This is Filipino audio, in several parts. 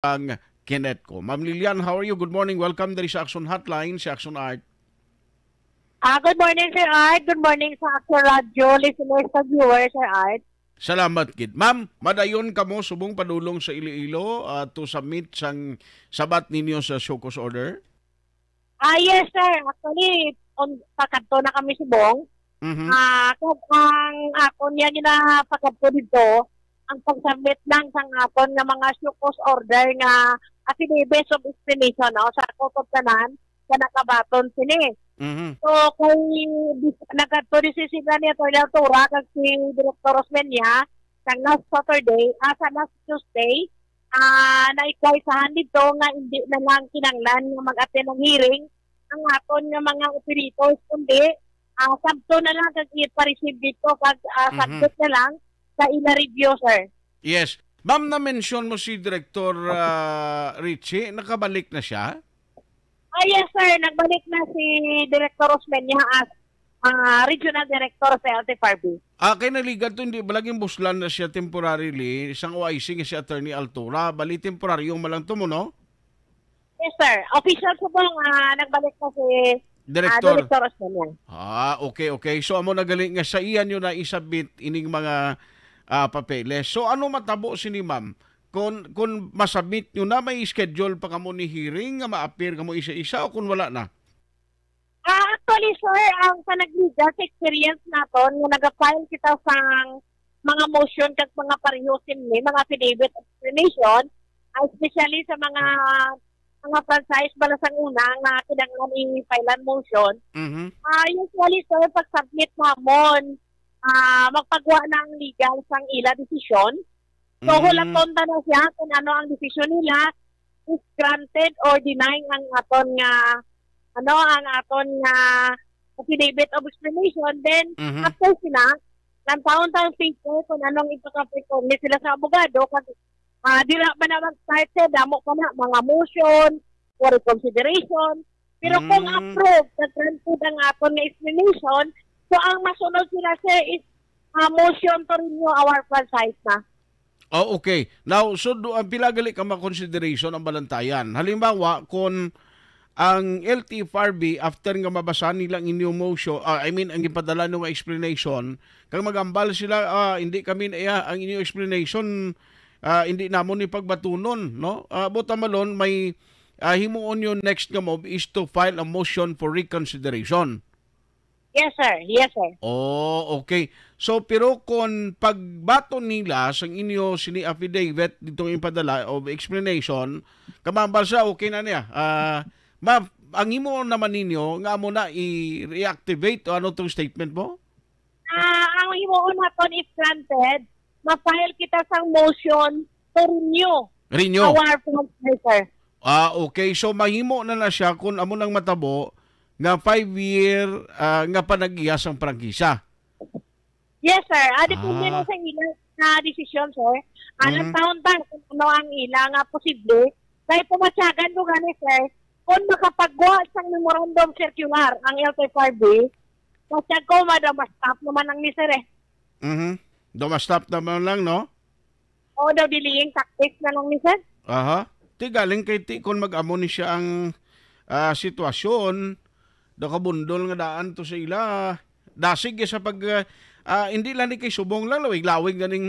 ang Kenneth ko. Ma'am Lilian, how are you? Good morning. Welcome to sa Action Hotline, sa Action Art. Good morning, Sir Art. Good morning sa Action Radio, listeners sa viewers, Sir Art. Salamat, kid. Ma'am, madayon ka mo subong padulong sa Iloilo to submit sang sabat ninyo sa show cause order? Yes, sir. Actually, pagkadto na kami subong. Kung ang akon niya ginapagkadto dito, ang pag-submit lang sa akon ng mga show cause order nga affidavit of explanation sa kotod tanan sa nakabaton sini. So, kung nagkaturisisiga niya ito yung tura kag si Director Osmeña sa last Saturday, sa last Tuesday, naikaisahan dito nga hindi na lang kinanglan nga mag-attend ng hearing ang aton nga mga operators, kundi sabto na lang kag i-receive dito kag sabto na lang sa ina-review, sir. Yes. Ma'am, na-mention mo si Director Richie, nakabalik na siya? Yes, sir. Nagbalik na si Director Osmeña as Regional Director sa LTFRB. Kay naligan to, hindi balaging buslan na siya temporarily, isang OIC nga si Attorney Altura, bali temporaryong malang to mo, no? Yes, sir. Official po bang nagbalik na si Director Osmeña. Okay. So, amo nagaling nga sa iyan yun na isabit ining mga papeles. So, ano matabo sini ma'am? Kung masubmit nyo na, may schedule pa kamo ni hearing nga ma-appear kamo isa-isa o kung wala na? Actually, sir, ang panag-legal experience naton nga nag-file kita sa mga motion kag mga parihusin ni mga affidavit of explanation, especially sa mga franchise balasang una nga kinanglan i-filean motion. Usually, sir, pag-submit namon, magpagawa ng legal sang ila decision. So, hulatonda na siya kung ano ang decision nila, is granted or denying ang aton nga affidavit of explanation. Then, after sila, ng taon-taon paper kung anong ipaka-precommit sila sa abogado, kasi di na ba na mag-start siya, damo pa na mga motion, for reconsideration. Pero kung approved, granted ang aton nga explanation, so ang masunod sila sir is motion to renew our franchise na. Oh, okay. Now, so ang pilagali ka ma-consideration ang balantayan. Halimbawa, kung ang LTFRB, after nga mabasa nilang inyong motion, ang ipadala ng explanation, kung magambal sila, hindi kami ang inyong explanation, hindi namon ni pagbatunon, no? Buta malon, may himuon yung next nga mob is to file a motion for reconsideration. Yes, sir. Yes, sir. Oh, okay. So, pero kung pagbato nila sa inyo sini affidavit ditong ipadala of explanation, kamambal siya, okay na niya. Ang imo naman ninyo, nga mo na i-reactivate o ano itong statement mo? Ang imo naton if granted, ma-file kita sa motion to renew. Our franchise, sir. Okay. So, mahimo na siya kung amo nang matabo nga 5-year nga panag-iyas ang prangkisa. Yes, sir. Depende na sa ilang decision, sir. Anong taon-taon kung ano ang ilang posible. Kaya pumatsagan ko gani, sir, kung makapagawa sa memorandum circular ang LTFRB, masyag ko madamastap naman ang ni sir eh. Damastap naman lang, no? O daw delaying tactics na lang ni sir. Ti galing kay ti kung mag-amo ni siya ang sitwasyon, kabundol nga daan to sa ila. Dasig sa pag hindi lang ni kay subong lang lawig ganing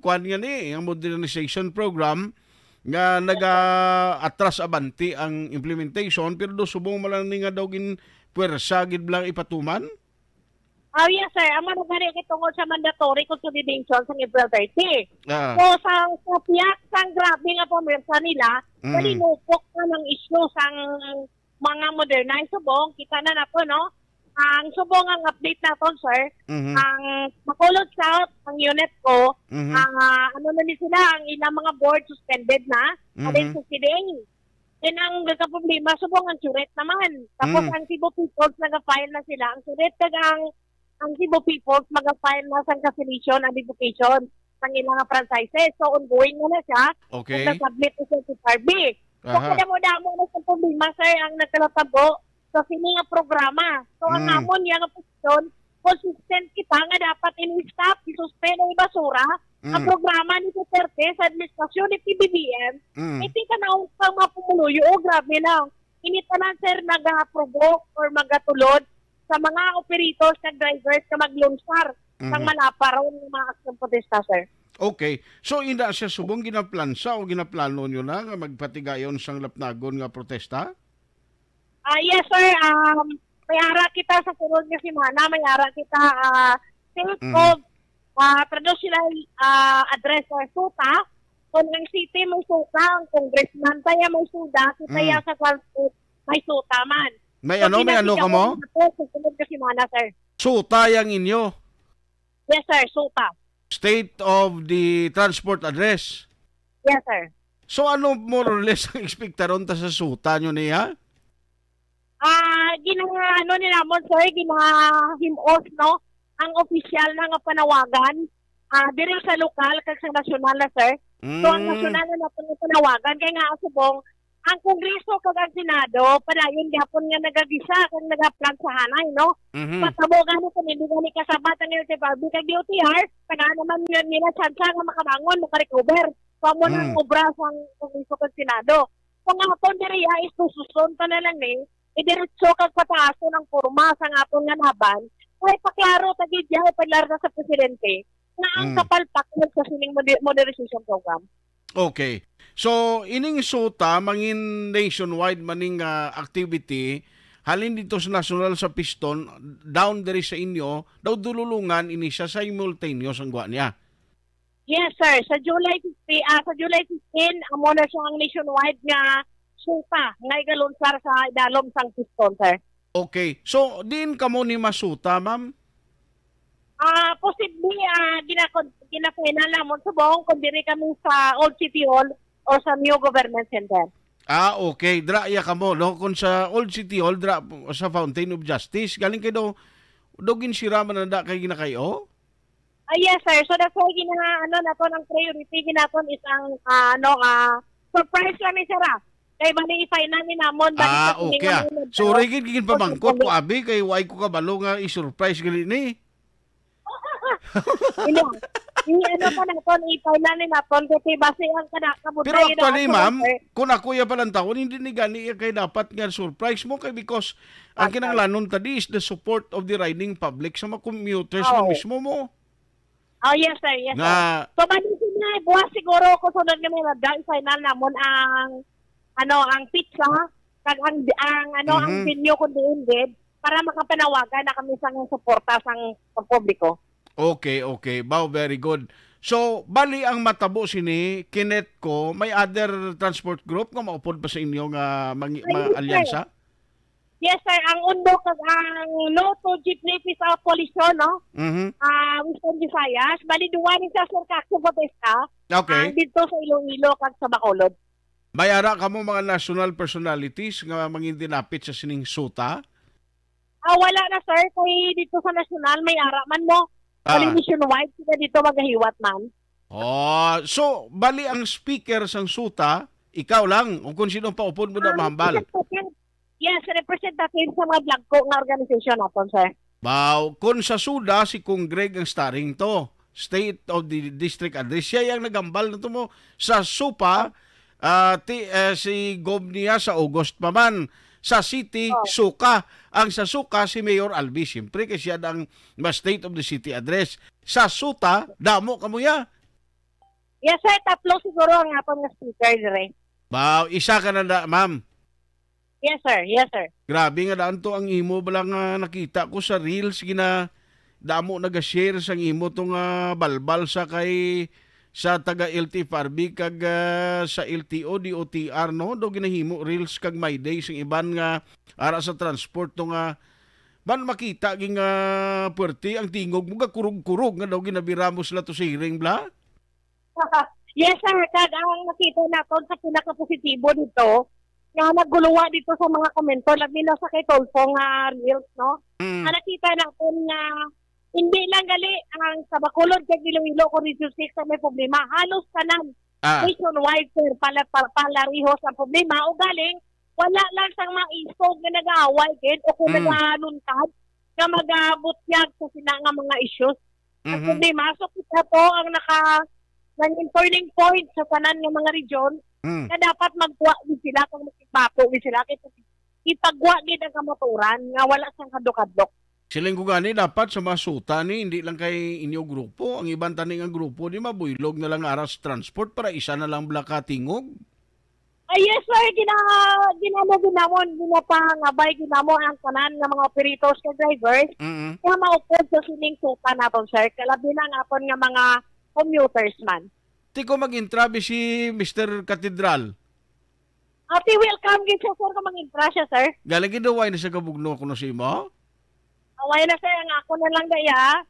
kwan nga ni ang modernization program nga naga-atras abanti ang implementation pero do subong malang ni nga daw gin puwersa gid lang ipatuman. Yes, sir. Ang manugari tungkol sa mandatory consolidation sa April 30. So, sa piyak sang grabe nga pumersa nila, nalinupok na ng issue sang mga modernized subong, kita na po, no? Ang subong ang update naton, sir, ang Bacolod South, ang unit ko, ang sila, ang ilang mga board suspended na, alin sa CDA. Then ang problema, subong ang suret naman. Tapos ang Cebu Peoples, nag-file na sila. Ang suret ang Cebu Peoples, mag-file na sa cancellation and revocation ng ilang franchises. So, ongoing na siya. Okay. Nag-submit sa LTFRB. So, kaya mo na sa problema, sir, ang nagkalatabo sa sininga programa. So, ang namon yan ang posisyon, consistent kita nga dapat in-stop, isuspend ang basura, Ang programa ni Duterte sa administrasyon ni PBBM, hindi ka na pang mapumuluyo. Grabe lang. Initanan, sir, nag-provoke or magatulod sa mga operators at drivers na maglunsar ng malaparon ng mga aksyon protesta, sir. Okay. So, ina siya subong ginaplansa o ginaplano nyo na nga magpatigayon sang lapnagon nga protesta? Yes, sir. May ara kita sa sunod nga simana. May ara kita state of traditional address or suta. Kung ang city may suta, ang congressman tayo may suda, kita sa transport may suta man. May so, may ano ka mo? Sa sunod nga simana, sir. Suta yang inyo? Yes, sir. Suta. State of the transport address? Yes, sir. So ano more or less ang ekspektaron ta sa suta nyo niya? Ano nila mo, sir, ginahimos, no? Ang opisyal na nga panawagan, diri sa lokal, kag sa nasyonal na, sir. So, ang nasyonal na panawagan, kaya nga asubong, ang Kongreso kag ang Senado, padayon gapon nga nagagisa, kag nagaplan sa hanay, no? Matabo gani sa hindi gani kasabat ang LTFRB kag DOTR, taga naman yun nila tsansa nga makabangon, makarecover. Pamo ng obra sa Kongreso kag Senado. Kung nga hapon diri is susunta na lang ni, idiretso kag pataaso ng porma sa ngapon nga laban, ay paklaro tagid diha padlar na sa presidente na ang kapalpak sa sining modernization program. Okay. So ining suta mangin nationwide maning activity halin dito sa national sa Piston down diri sa inyo daw dululungan ini siya simultaneous ang niya. Yes, sir. Sa July 15 amo na siya ang nationwide nga suta nga igalunsar sa dalom sang Piston, sir. Okay. So, din kamo ni masuta, ma'am? Possibly, gina-final namon sa buong kung diri kami sa Old City Hall o sa New Government Center. Okay. Dra ya kamo, no? Kung sa Old City Hall, dra sa Fountain of Justice, galing kayo daw ginsiraman na da kay ginakayo? Yes, sir. So, that's why nato ng priority ginaton is ang, surprise kami, sir, kay bali i-final ni namon okay. So rigid gigin pamangkot ko abi kay way ko kabalo nga i-surprise gali ni. Ano pa naton i-final ni naton kay base ang kanakabuday. Pero actually, ma'am, kung ako ya palang taon hindi ni gani kay dapat nga surprise mo kay because ang kinahanglanon tadi is the support of the riding public sa mga commuters na mismo mo. Yes, sir. Yes, sir. So bali na buwas siguro ko sunod nga may final namon ang pizza kag ang venue kun diin para makapanawagan na kami sa suporta sang publiko. Okay. Wow, very good. So, bali ang matabo sini Kinetco, may other transport group nga maupod pa sa inyo nga alyansa? Yes, sir. Ang undo kag ang Noto Jeepney South Coalition, no? Western Visayas, bali duwa ni sa Surcaxo Protesta. Okay. Dito sa Iloilo kag sa Bacolod. Bayara ka mo mga national personalities nga mangin dinapit sa sining suta? Wala na, sir. Kay dito sa national may ara man mo. Bali nationwide sila dito magahiwat man. So bali ang speaker sang suta, ikaw lang o kung sino pa upod mo na mahambal? Yes, representative sa mga vlog ko nga organisasyon naton, sir. Wow, kung sa SUDA si Kung Greg ang starring to, State of the District Address, siya yung nagambal na to mo sa SUPA. Si Gob niya sa August pa man. Sa City, Suka. Ang sa Suka, si Mayor Albi. Siyempre, kasi siya ang State of the City Address. Sa SUTA, damo ka mo ya? Yes, sir. Tatlo siguro ang atong speaker dire. Wow, isa ka na ma'am. Yes, sir. Yes, sir. Grabe nga daan to ang imo balang nakita ko sa Reels. Damo nag-share sang imo tong balbal sa taga LTFRB kag sa LTO DOTR no do ginahimo reels kag my day sing iban nga ara sa transport to nga ban makita ging puwerte ang tingog mo kurug-kurug nga daw ginabiramos la to sa hearing bla. Yes, sir. Kag ang nakita naton sa pinaka-positibo dito nga naguluwa dito sa mga komento labi na sa kay Tolfo nga reels no. Nakita naton nga hindi lang gali ang sa Bacolod kag Iloilo ko Region 6 may problema. Halos tanan nationwide, sir, palarihos ang problema o galing wala lang sang mga isog na nag-aaway o kung nag-aluntad nga mag-abutyag sa sila nga mga issues. At problema, so kita po ang naging turning point sa tanan ng mga region na dapat magwa din sila kung magpapako din sila kaya ipagwa din ang kamaturan nga wala sang kadok-kadok. Siling ko gani dapat sa masuta ni hindi lang kay inyo grupo, ang ibang taning ang grupo di mabuylog na lang aras transport para isa na lang blaka tingog. Yes sir, ginapangabay ginamo ang tanan ng mga operators ka drivers kaya maupod sa sining suta naton sir, kalabi na napon nga mga commuters man. Ti ko mag-intrabi si Mr. Cathedral. Ati welcome gid siya sir ka mag-intra siya sir. Galing gidaway na siya kabugno kuno si mo. Away na sir, nga ako na lang daya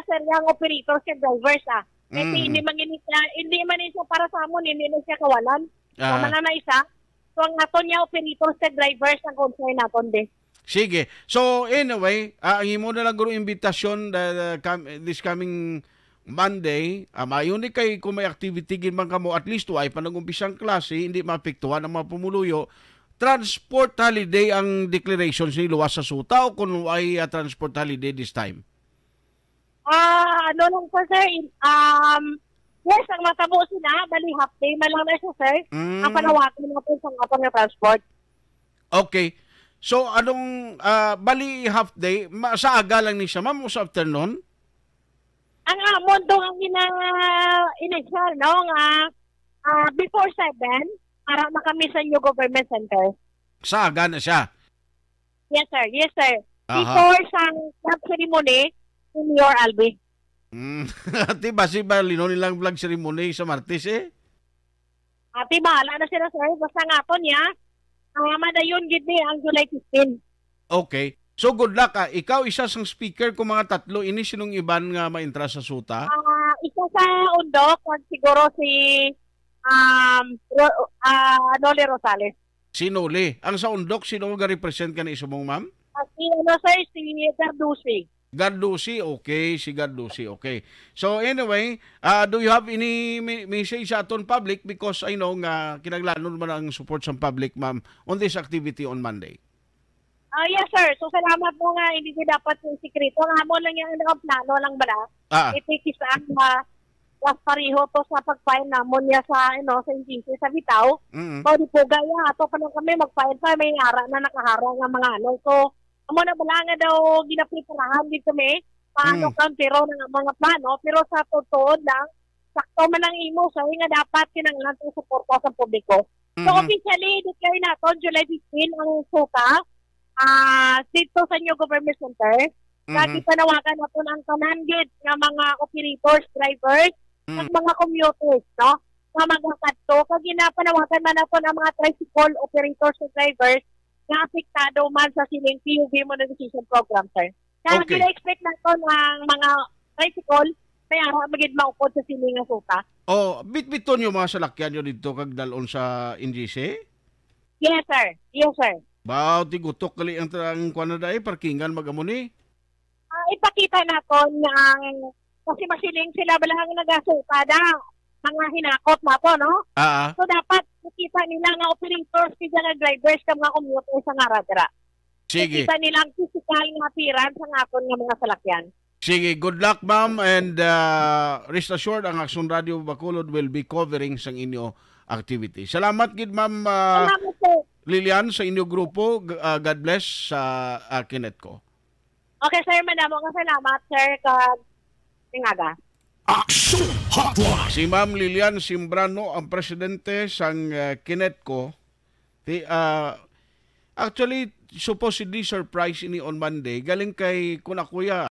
sir yang operators ka drivers Kasi hindi man siya para sa amon, hindi na siya kawalan. Tama na isa. So ang aton niya operators sa drivers ang concern naton de. Sige. So anyway, ang imo na lang guro imbitasyon this coming Monday, mayon ni kay kung may activity gin man kamo at least ay panag-umpisang klase, hindi maapektuhan ang mga pumuluyo. Transport holiday ang declarations ni luwas sa suta o kung ay transport holiday this time? Ano lang po sir, yes, ang matabo sila, bali half day man lang na siya sir, ang panawakin natin sa atong na transport. Okay. So, anong, bali half day, sa aga lang ni siya, ma'am, o sa afternoon? Ang amon doon ang initial, no, before 7, para na kami sa new government center. Sa aga na siya? Yes sir. Before sa flag ceremony, Senior Albi. Ati ba si Balino nilang flag ceremony sa Martes Ati bahala na sila sir. Basta nga po niya, madayon gid ni ang July 15. Okay. So good luck Ikaw isa sang speaker kung mga tatlo ini sinong iban nga maintra sa suta? Isa sa undok, siguro si Noli Rosales. Si Noli. Ang sa undok, sino nga represent ka na isumong ma'am? Si Gardusi. Gardusi, okay. Si Gardusi, okay. So anyway, do you have any message sa aton public? Because I know nga kinaglanon man ang support sa public, ma'am, on this activity on Monday. Yes sir. So salamat mo nga, hindi ko dapat yung sikreto. Ang hamon lang yung plano lang bala. Itikisaan was pareho to sa pag-file namon niya sa sa agency sa Bitaw. So di po gaya ato pa lang kami mag-file sa may ara na nakaharang ng mga So amo na bala nga daw ginapreparahan dito kami paano pero ng mga plano pero sa totoo lang sakto man lang imo sa nga dapat kinanglan ang suporta sa publiko. So officially declare naton July 15 ang suta dito sa new government center. Kasi panawagan naton ang kanandid nga mga operators, drivers, at mga commuters, no? Nga magkakadto. Kag ginapanawagan man naton ang mga tricycle operators and drivers na apektado man sa sining PUV monetization program, sir. Kaya gina-expect naton ang mga tricycle may ara magid maupod sa sining nga suta. Bit-biton yung mga salakyan nyo dito kag dalon sa NGC? Yes, sir. Yes, sir. Tigutok kali ang kuan na dai parkingan magamuni. Ipakita naton ang kasi masiling sila balang nagasuta mga hinakot na po, no? So dapat makita nila nga operators kaya nga drivers ka mga commuters sa ngaradra. Sige. Makita nila ang physical nga appearance sa aton nga mga salakyan. Sige, good luck ma'am and rest assured ang Aksyon Radio Bacolod will be covering sang inyo activity. Salamat gid ma'am Lilian sa inyo grupo. God bless sa kinet ko. Okay sir, madamo nga salamat sir kag tingaga. Action Hotline. Si Ma'am Lilian Simbrano ang presidente sang Kinetco. Actually supposedly surprise ini on Monday galing kay kuna kuya